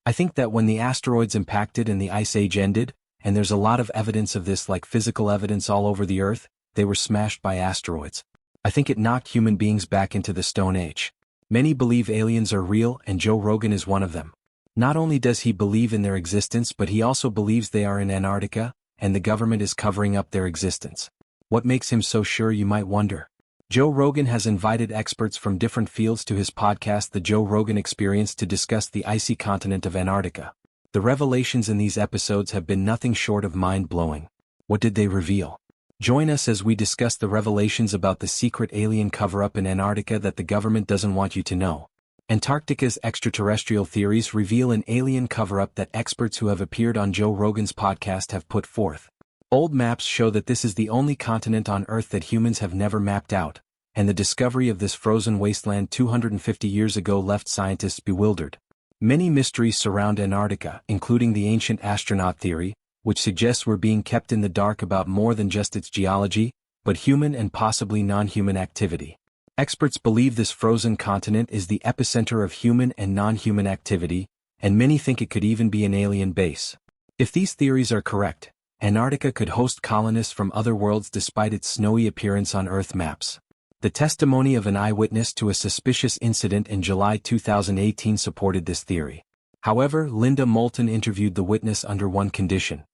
I think that when the asteroids impacted and the Ice Age ended, and there's a lot of evidence of this like physical evidence all over the Earth, they were smashed by asteroids. I think it knocked human beings back into the Stone Age. Many believe aliens are real and Joe Rogan is one of them. Not only does he believe in their existence but he also believes they are in Antarctica, and the government is covering up their existence. What makes him so sure, you might wonder? Joe Rogan has invited experts from different fields to his podcast The Joe Rogan Experience to discuss the icy continent of Antarctica. The revelations in these episodes have been nothing short of mind-blowing. What did they reveal? Join us as we discuss the revelations about the secret alien cover-up in Antarctica that the government doesn't want you to know. Antarctica's extraterrestrial theories reveal an alien cover-up that experts who have appeared on Joe Rogan's podcast have put forth. Old maps show that this is the only continent on Earth that humans have never mapped out, and the discovery of this frozen wasteland 250 years ago left scientists bewildered. Many mysteries surround Antarctica, including the ancient astronaut theory, which suggests we're being kept in the dark about more than just its geology, but human and possibly non-human activity. Experts believe this frozen continent is the epicenter of human and non-human activity, and many think it could even be an alien base. If these theories are correct, Antarctica could host colonists from other worlds despite its snowy appearance on Earth maps. The testimony of an eyewitness to a suspicious incident in July 2018 supported this theory. However, Linda Moulton interviewed the witness under one condition.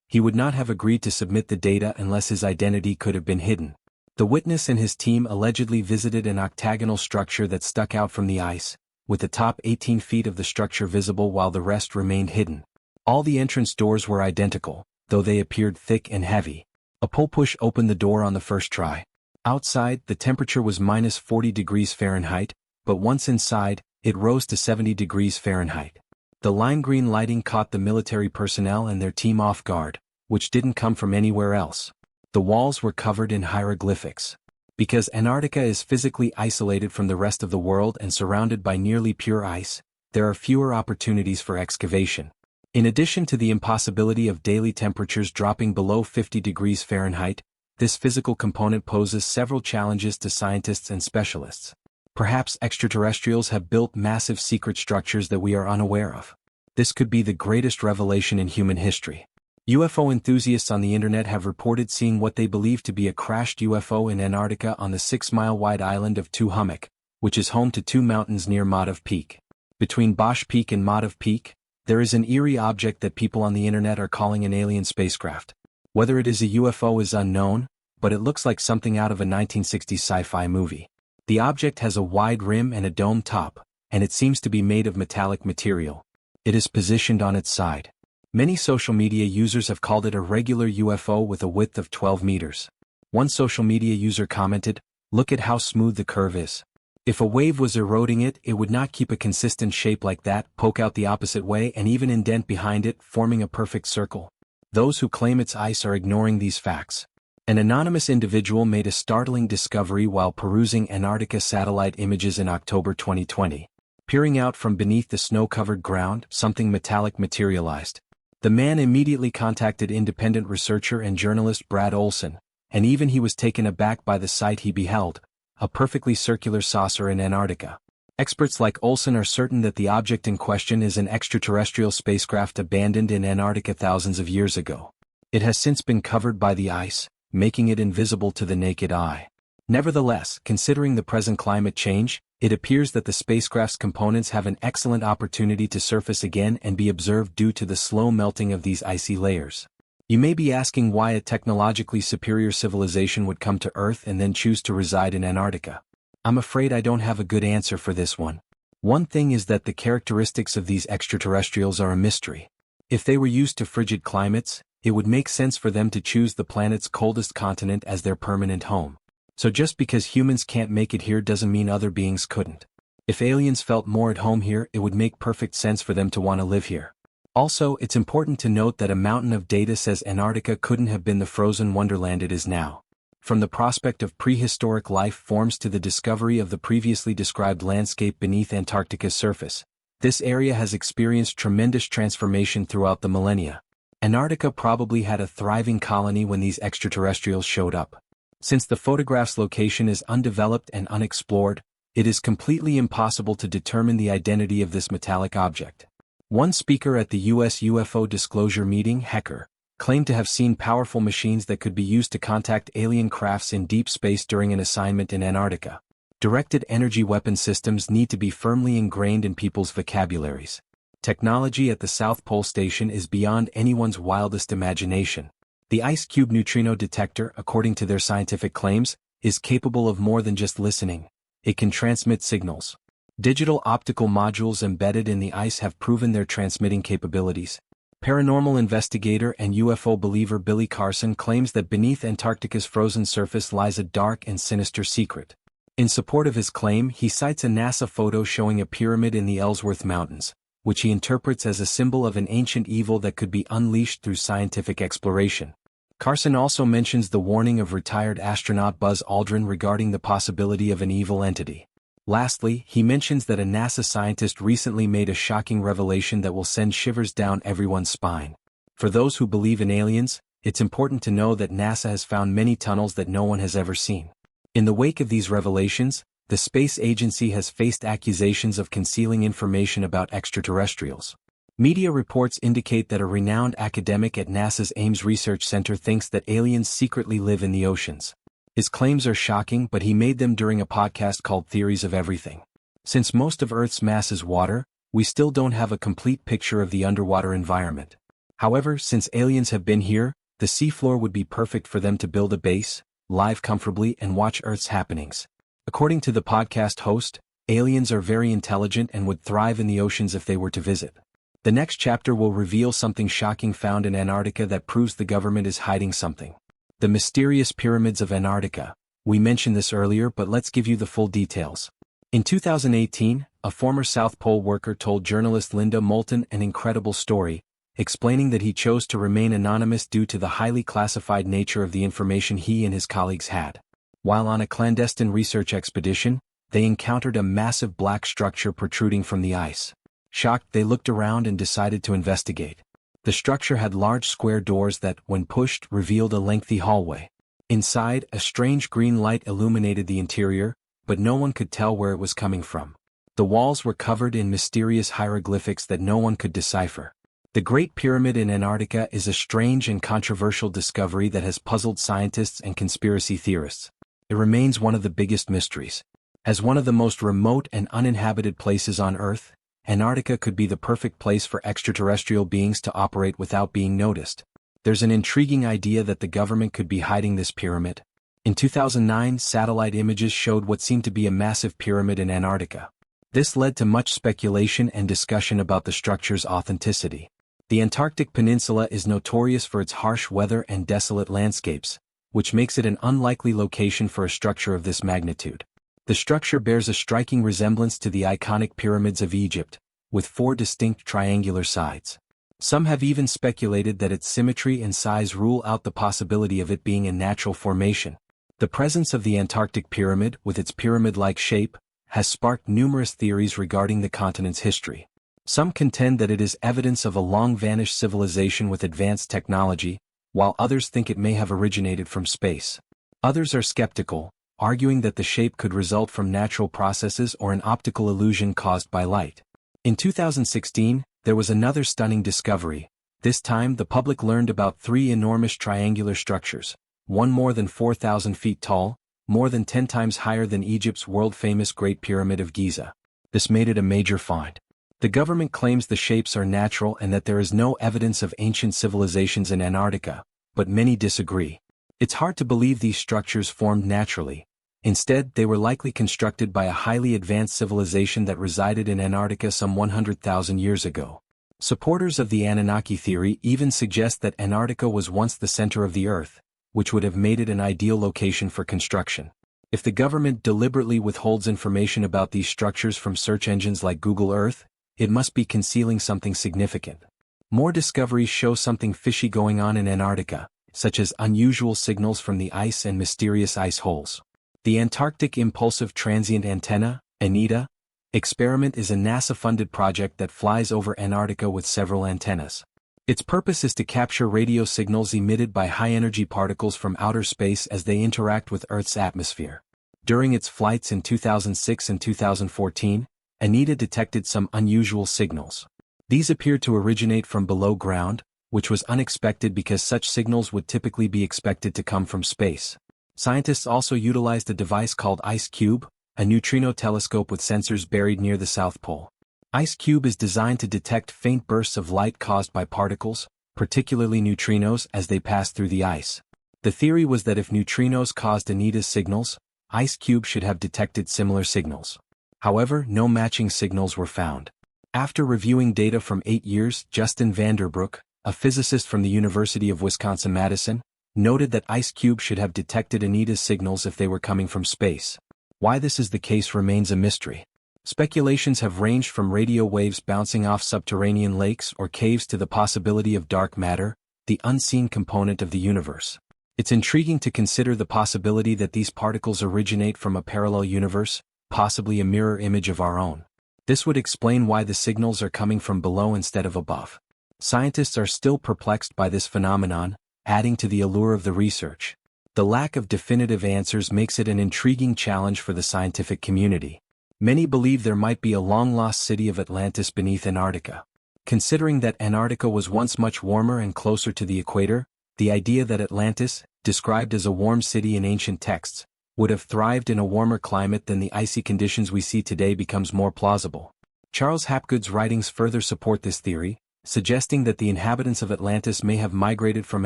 He would not have agreed to submit the data unless his identity could have been hidden. The witness and his team allegedly visited an octagonal structure that stuck out from the ice, with the top 18 feet of the structure visible while the rest remained hidden. All the entrance doors were identical, though they appeared thick and heavy. A pull push opened the door on the first try. Outside, the temperature was minus 40 degrees Fahrenheit, but once inside, it rose to 70 degrees Fahrenheit. The lime green lighting caught the military personnel and their team off guard, which didn't come from anywhere else. The walls were covered in hieroglyphics. Because Antarctica is physically isolated from the rest of the world and surrounded by nearly pure ice, there are fewer opportunities for excavation. In addition to the impossibility of daily temperatures dropping below 50 degrees Fahrenheit, this physical component poses several challenges to scientists and specialists. Perhaps extraterrestrials have built massive secret structures that we are unaware of. This could be the greatest revelation in human history. UFO enthusiasts on the internet have reported seeing what they believe to be a crashed UFO in Antarctica on the 6-mile-wide island of Tuhummock, which is home to two mountains near Madoff Peak. Between Bosch Peak and Madoff Peak, there is an eerie object that people on the internet are calling an alien spacecraft. Whether it is a UFO is unknown, but it looks like something out of a 1960s sci-fi movie. The object has a wide rim and a dome top, and it seems to be made of metallic material. It is positioned on its side. Many social media users have called it a regular UFO with a width of 12 meters. One social media user commented, "Look at how smooth the curve is. If a wave was eroding it, it would not keep a consistent shape like that, poke out the opposite way and even indent behind it, forming a perfect circle." Those who claim it's ice are ignoring these facts. An anonymous individual made a startling discovery while perusing Antarctica satellite images in October 2020. Peering out from beneath the snow-covered ground, something metallic materialized. The man immediately contacted independent researcher and journalist Brad Olson, and even he was taken aback by the sight he beheld, a perfectly circular saucer in Antarctica. Experts like Olson are certain that the object in question is an extraterrestrial spacecraft abandoned in Antarctica thousands of years ago. It has since been covered by the ice, making it invisible to the naked eye. Nevertheless, considering the present climate change, it appears that the spacecraft's components have an excellent opportunity to surface again and be observed due to the slow melting of these icy layers. You may be asking why a technologically superior civilization would come to Earth and then choose to reside in Antarctica. I'm afraid I don't have a good answer for this one. One thing is that the characteristics of these extraterrestrials are a mystery. If they were used to frigid climates, it would make sense for them to choose the planet's coldest continent as their permanent home. So just because humans can't make it here doesn't mean other beings couldn't. If aliens felt more at home here, it would make perfect sense for them to want to live here. Also, it's important to note that a mountain of data says Antarctica couldn't have been the frozen wonderland it is now. From the prospect of prehistoric life forms to the discovery of the previously described landscape beneath Antarctica's surface, this area has experienced tremendous transformation throughout the millennia. Antarctica probably had a thriving colony when these extraterrestrials showed up. Since the photograph's location is undeveloped and unexplored, it is completely impossible to determine the identity of this metallic object. One speaker at the U.S. UFO disclosure meeting, Hecker, claimed to have seen powerful machines that could be used to contact alien crafts in deep space during an assignment in Antarctica. Directed energy weapon systems need to be firmly ingrained in people's vocabularies. Technology at the South Pole Station is beyond anyone's wildest imagination. The ice cube neutrino detector, according to their scientific claims, is capable of more than just listening. It can transmit signals. Digital optical modules embedded in the ice have proven their transmitting capabilities. Paranormal investigator and UFO believer Billy Carson claims that beneath Antarctica's frozen surface lies a dark and sinister secret. In support of his claim, he cites a NASA photo showing a pyramid in the Ellsworth Mountains, which he interprets as a symbol of an ancient evil that could be unleashed through scientific exploration. Carson also mentions the warning of retired astronaut Buzz Aldrin regarding the possibility of an evil entity. Lastly, he mentions that a NASA scientist recently made a shocking revelation that will send shivers down everyone's spine. For those who believe in aliens, it's important to know that NASA has found many tunnels that no one has ever seen. In the wake of these revelations, the space agency has faced accusations of concealing information about extraterrestrials. Media reports indicate that a renowned academic at NASA's Ames Research Center thinks that aliens secretly live in the oceans. His claims are shocking, but he made them during a podcast called Theories of Everything. Since most of Earth's mass is water, we still don't have a complete picture of the underwater environment. However, since aliens have been here, the seafloor would be perfect for them to build a base, live comfortably, and watch Earth's happenings. According to the podcast host, aliens are very intelligent and would thrive in the oceans if they were to visit. The next chapter will reveal something shocking found in Antarctica that proves the government is hiding something. The mysterious pyramids of Antarctica. We mentioned this earlier, but let's give you the full details. In 2018, a former South Pole worker told journalist Linda Moulton an incredible story, explaining that he chose to remain anonymous due to the highly classified nature of the information he and his colleagues had. While on a clandestine research expedition, they encountered a massive black structure protruding from the ice. Shocked, they looked around and decided to investigate. The structure had large square doors that, when pushed, revealed a lengthy hallway. Inside, a strange green light illuminated the interior, but no one could tell where it was coming from. The walls were covered in mysterious hieroglyphics that no one could decipher. The Great Pyramid in Antarctica is a strange and controversial discovery that has puzzled scientists and conspiracy theorists. It remains one of the biggest mysteries. As one of the most remote and uninhabited places on Earth, Antarctica could be the perfect place for extraterrestrial beings to operate without being noticed. There's an intriguing idea that the government could be hiding this pyramid. In 2009, satellite images showed what seemed to be a massive pyramid in Antarctica. This led to much speculation and discussion about the structure's authenticity. The Antarctic Peninsula is notorious for its harsh weather and desolate landscapes, which makes it an unlikely location for a structure of this magnitude. The structure bears a striking resemblance to the iconic pyramids of Egypt, with 4 distinct triangular sides. Some have even speculated that its symmetry and size rule out the possibility of it being a natural formation. The presence of the Antarctic pyramid, with its pyramid-like shape, has sparked numerous theories regarding the continent's history. Some contend that it is evidence of a long-vanished civilization with advanced technology, while others think it may have originated from space. Others are skeptical, arguing that the shape could result from natural processes or an optical illusion caused by light. In 2016, there was another stunning discovery. This time the public learned about 3 enormous triangular structures, one more than 4,000 feet tall, more than 10 times higher than Egypt's world-famous Great Pyramid of Giza. This made it a major find. The government claims the shapes are natural and that there is no evidence of ancient civilizations in Antarctica, but many disagree. It's hard to believe these structures formed naturally. Instead, they were likely constructed by a highly advanced civilization that resided in Antarctica some 100,000 years ago. Supporters of the Anunnaki theory even suggest that Antarctica was once the center of the Earth, which would have made it an ideal location for construction. If the government deliberately withholds information about these structures from search engines like Google Earth, it must be concealing something significant. More discoveries show something fishy going on in Antarctica, such as unusual signals from the ice and mysterious ice holes. The Antarctic Impulsive Transient Antenna, ANITA, experiment is a NASA-funded project that flies over Antarctica with several antennas. Its purpose is to capture radio signals emitted by high-energy particles from outer space as they interact with Earth's atmosphere. During its flights in 2006 and 2014, ANITA detected some unusual signals. These appear to originate from below ground, which was unexpected because such signals would typically be expected to come from space. Scientists also utilized a device called IceCube, a neutrino telescope with sensors buried near the South Pole. IceCube is designed to detect faint bursts of light caused by particles, particularly neutrinos, as they pass through the ice. The theory was that if neutrinos caused Anita's signals, IceCube should have detected similar signals. However, no matching signals were found. After reviewing data from 8 years, Justin Vanderbroek, a physicist from the University of Wisconsin-Madison, noted that IceCube should have detected Anita's signals if they were coming from space. Why this is the case remains a mystery. Speculations have ranged from radio waves bouncing off subterranean lakes or caves to the possibility of dark matter, the unseen component of the universe. It's intriguing to consider the possibility that these particles originate from a parallel universe, possibly a mirror image of our own. This would explain why the signals are coming from below instead of above. Scientists are still perplexed by this phenomenon, adding to the allure of the research. The lack of definitive answers makes it an intriguing challenge for the scientific community. Many believe there might be a long-lost city of Atlantis beneath Antarctica. Considering that Antarctica was once much warmer and closer to the equator, the idea that Atlantis, described as a warm city in ancient texts, would have thrived in a warmer climate than the icy conditions we see today becomes more plausible. Charles Hapgood's writings further support this theory, suggesting that the inhabitants of Atlantis may have migrated from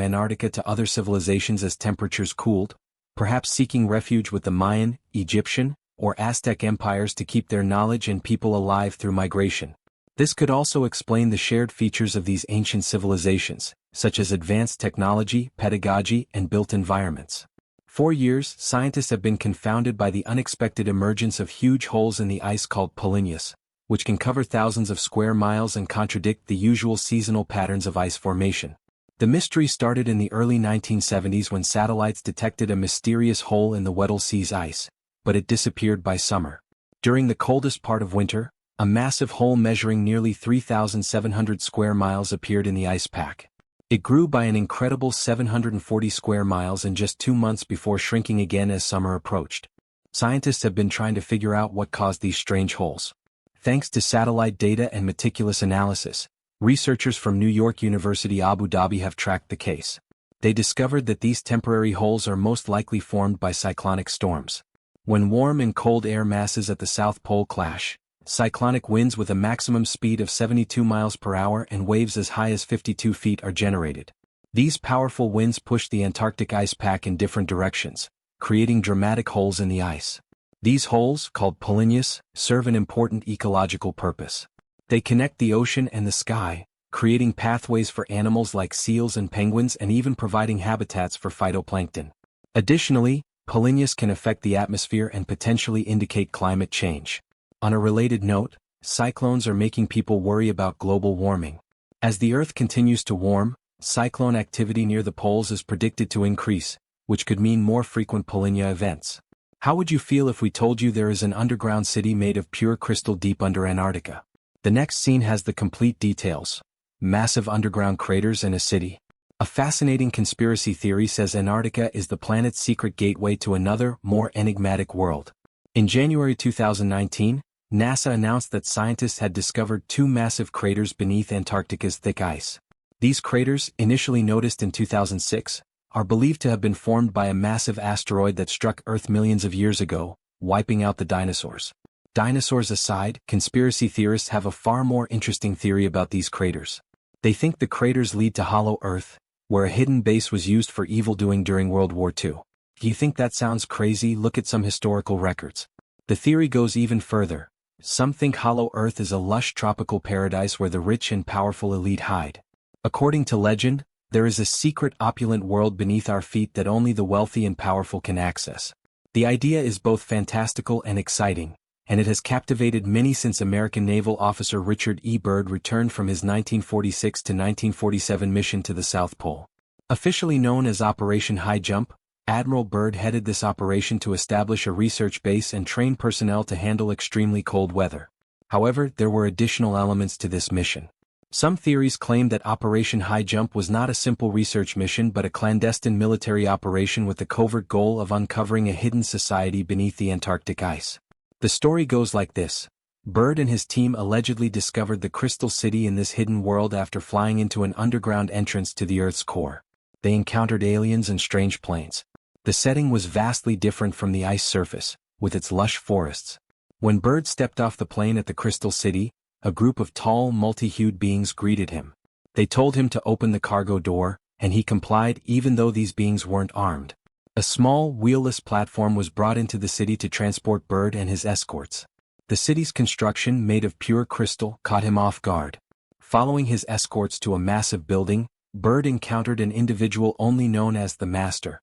Antarctica to other civilizations as temperatures cooled, perhaps seeking refuge with the Mayan, Egyptian, or Aztec empires to keep their knowledge and people alive through migration. This could also explain the shared features of these ancient civilizations, such as advanced technology, pedagogy, and built environments. For years, scientists have been confounded by the unexpected emergence of huge holes in the ice called polynyas, which can cover thousands of square miles and contradict the usual seasonal patterns of ice formation. The mystery started in the early 1970s when satellites detected a mysterious hole in the Weddell Sea's ice, but it disappeared by summer. During the coldest part of winter, a massive hole measuring nearly 3,700 square miles appeared in the ice pack. It grew by an incredible 740 square miles in just 2 months before shrinking again as summer approached. Scientists have been trying to figure out what caused these strange holes. Thanks to satellite data and meticulous analysis, researchers from New York University Abu Dhabi have tracked the case. They discovered that these temporary holes are most likely formed by cyclonic storms. When warm and cold air masses at the South Pole clash, cyclonic winds with a maximum speed of 72 miles per hour and waves as high as 52 feet are generated. These powerful winds push the Antarctic ice pack in different directions, creating dramatic holes in the ice. These holes, called polynyas, serve an important ecological purpose. They connect the ocean and the sky, creating pathways for animals like seals and penguins and even providing habitats for phytoplankton. Additionally, polynyas can affect the atmosphere and potentially indicate climate change. On a related note, cyclones are making people worry about global warming. As the Earth continues to warm, cyclone activity near the poles is predicted to increase, which could mean more frequent polynya events. How would you feel if we told you there is an underground city made of pure crystal deep under Antarctica? The next scene has the complete details. Massive underground craters and a city. A fascinating conspiracy theory says Antarctica is the planet's secret gateway to another, more enigmatic world. In January 2019, NASA announced that scientists had discovered 2 massive craters beneath Antarctica's thick ice. These craters, initially noticed in 2006, are believed to have been formed by a massive asteroid that struck Earth millions of years ago, wiping out the dinosaurs. Dinosaurs aside, conspiracy theorists have a far more interesting theory about these craters. They think the craters lead to Hollow Earth, where a hidden base was used for evildoing during World War II. Do you think that sounds crazy? Look at some historical records. The theory goes even further. Some think Hollow Earth is a lush tropical paradise where the rich and powerful elite hide. According to legend, there is a secret opulent world beneath our feet that only the wealthy and powerful can access. The idea is both fantastical and exciting, and it has captivated many since American naval officer Richard E. Byrd returned from his 1946 to 1947 mission to the South Pole. Officially known as Operation High Jump, Admiral Byrd headed this operation to establish a research base and train personnel to handle extremely cold weather. However, there were additional elements to this mission. Some theories claim that Operation High Jump was not a simple research mission but a clandestine military operation with the covert goal of uncovering a hidden society beneath the Antarctic ice. The story goes like this. Byrd and his team allegedly discovered the Crystal City in this hidden world after flying into an underground entrance to the Earth's core. They encountered aliens and strange planes. The setting was vastly different from the ice surface, with its lush forests. When Byrd stepped off the plane at the Crystal City, a group of tall, multi-hued beings greeted him. They told him to open the cargo door, and he complied even though these beings weren't armed. A small, wheelless platform was brought into the city to transport Byrd and his escorts. The city's construction, made of pure crystal, caught him off guard. Following his escorts to a massive building, Byrd encountered an individual only known as the Master.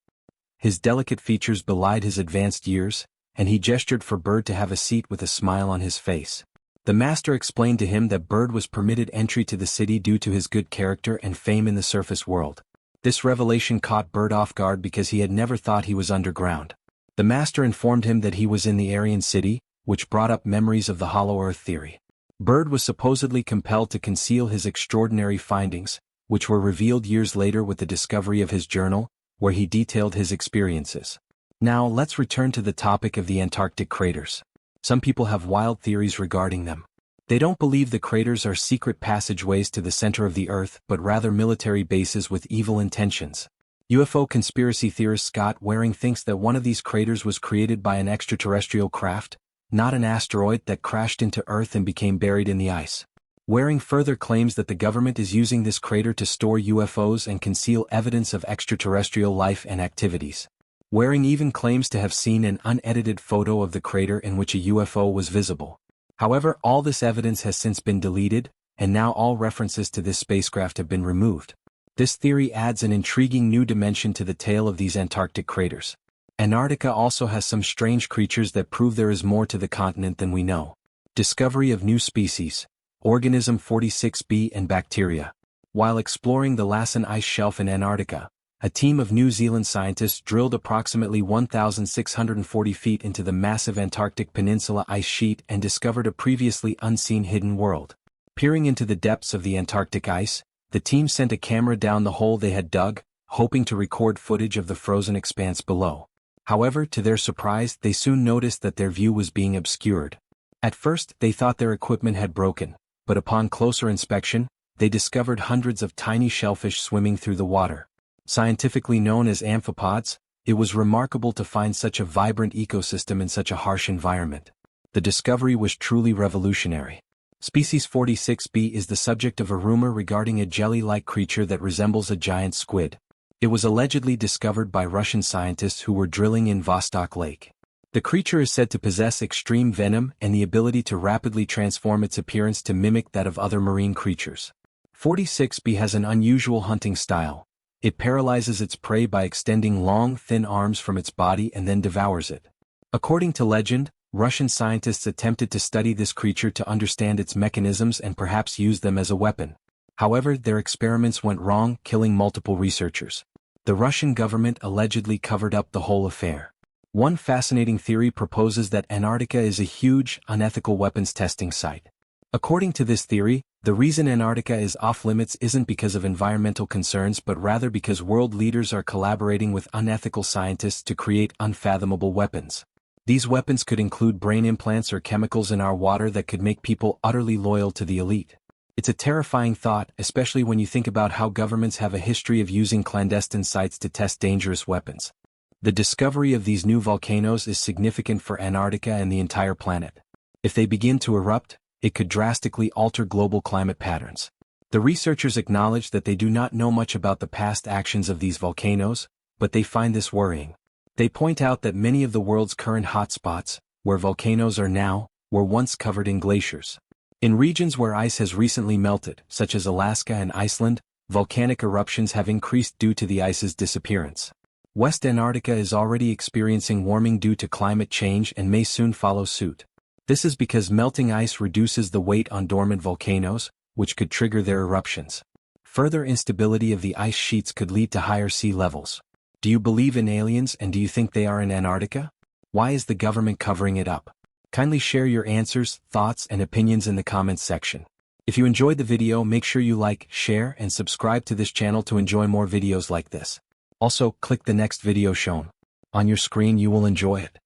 His delicate features belied his advanced years, and he gestured for Byrd to have a seat with a smile on his face. The Master explained to him that Byrd was permitted entry to the city due to his good character and fame in the surface world. This revelation caught Byrd off guard because he had never thought he was underground. The Master informed him that he was in the Aryan City, which brought up memories of the Hollow Earth theory. Byrd was supposedly compelled to conceal his extraordinary findings, which were revealed years later with the discovery of his journal, where he detailed his experiences. Now let's return to the topic of the Antarctic craters. Some people have wild theories regarding them. They don't believe the craters are secret passageways to the center of the Earth but rather military bases with evil intentions. UFO conspiracy theorist Scott Waring thinks that one of these craters was created by an extraterrestrial craft, not an asteroid that crashed into Earth and became buried in the ice. Waring further claims that the government is using this crater to store UFOs and conceal evidence of extraterrestrial life and activities. Waring even claims to have seen an unedited photo of the crater in which a UFO was visible. However, all this evidence has since been deleted, and now all references to this spacecraft have been removed. This theory adds an intriguing new dimension to the tale of these Antarctic craters. Antarctica also has some strange creatures that prove there is more to the continent than we know. Discovery of new species, organism 46b and bacteria. While exploring the Lassen ice shelf in Antarctica, a team of New Zealand scientists drilled approximately 1,640 feet into the massive Antarctic Peninsula ice sheet and discovered a previously unseen hidden world. Peering into the depths of the Antarctic ice, the team sent a camera down the hole they had dug, hoping to record footage of the frozen expanse below. However, to their surprise, they soon noticed that their view was being obscured. At first, they thought their equipment had broken, but upon closer inspection, they discovered hundreds of tiny shellfish swimming through the water. Scientifically known as amphipods, it was remarkable to find such a vibrant ecosystem in such a harsh environment. The discovery was truly revolutionary. Species 46b is the subject of a rumor regarding a jelly-like creature that resembles a giant squid. It was allegedly discovered by Russian scientists who were drilling in Vostok Lake. The creature is said to possess extreme venom and the ability to rapidly transform its appearance to mimic that of other marine creatures. 46b has an unusual hunting style. It paralyzes its prey by extending long, thin arms from its body and then devours it. According to legend, Russian scientists attempted to study this creature to understand its mechanisms and perhaps use them as a weapon. However, their experiments went wrong, killing multiple researchers. The Russian government allegedly covered up the whole affair. One fascinating theory proposes that Antarctica is a huge, unethical weapons testing site. According to this theory, the reason Antarctica is off-limits isn't because of environmental concerns but rather because world leaders are collaborating with unethical scientists to create unfathomable weapons. These weapons could include brain implants or chemicals in our water that could make people utterly loyal to the elite. It's a terrifying thought, especially when you think about how governments have a history of using clandestine sites to test dangerous weapons. The discovery of these new volcanoes is significant for Antarctica and the entire planet. If they begin to erupt, it could drastically alter global climate patterns. The researchers acknowledge that they do not know much about the past actions of these volcanoes, but they find this worrying. They point out that many of the world's current hotspots, where volcanoes are now, were once covered in glaciers. In regions where ice has recently melted, such as Alaska and Iceland, volcanic eruptions have increased due to the ice's disappearance. West Antarctica is already experiencing warming due to climate change and may soon follow suit. This is because melting ice reduces the weight on dormant volcanoes, which could trigger their eruptions. Further instability of the ice sheets could lead to higher sea levels. Do you believe in aliens and do you think they are in Antarctica? Why is the government covering it up? Kindly share your answers, thoughts, and opinions in the comments section. If you enjoyed the video, make sure you like, share, and subscribe to this channel to enjoy more videos like this. Also, click the next video shown on your screen. You will enjoy it.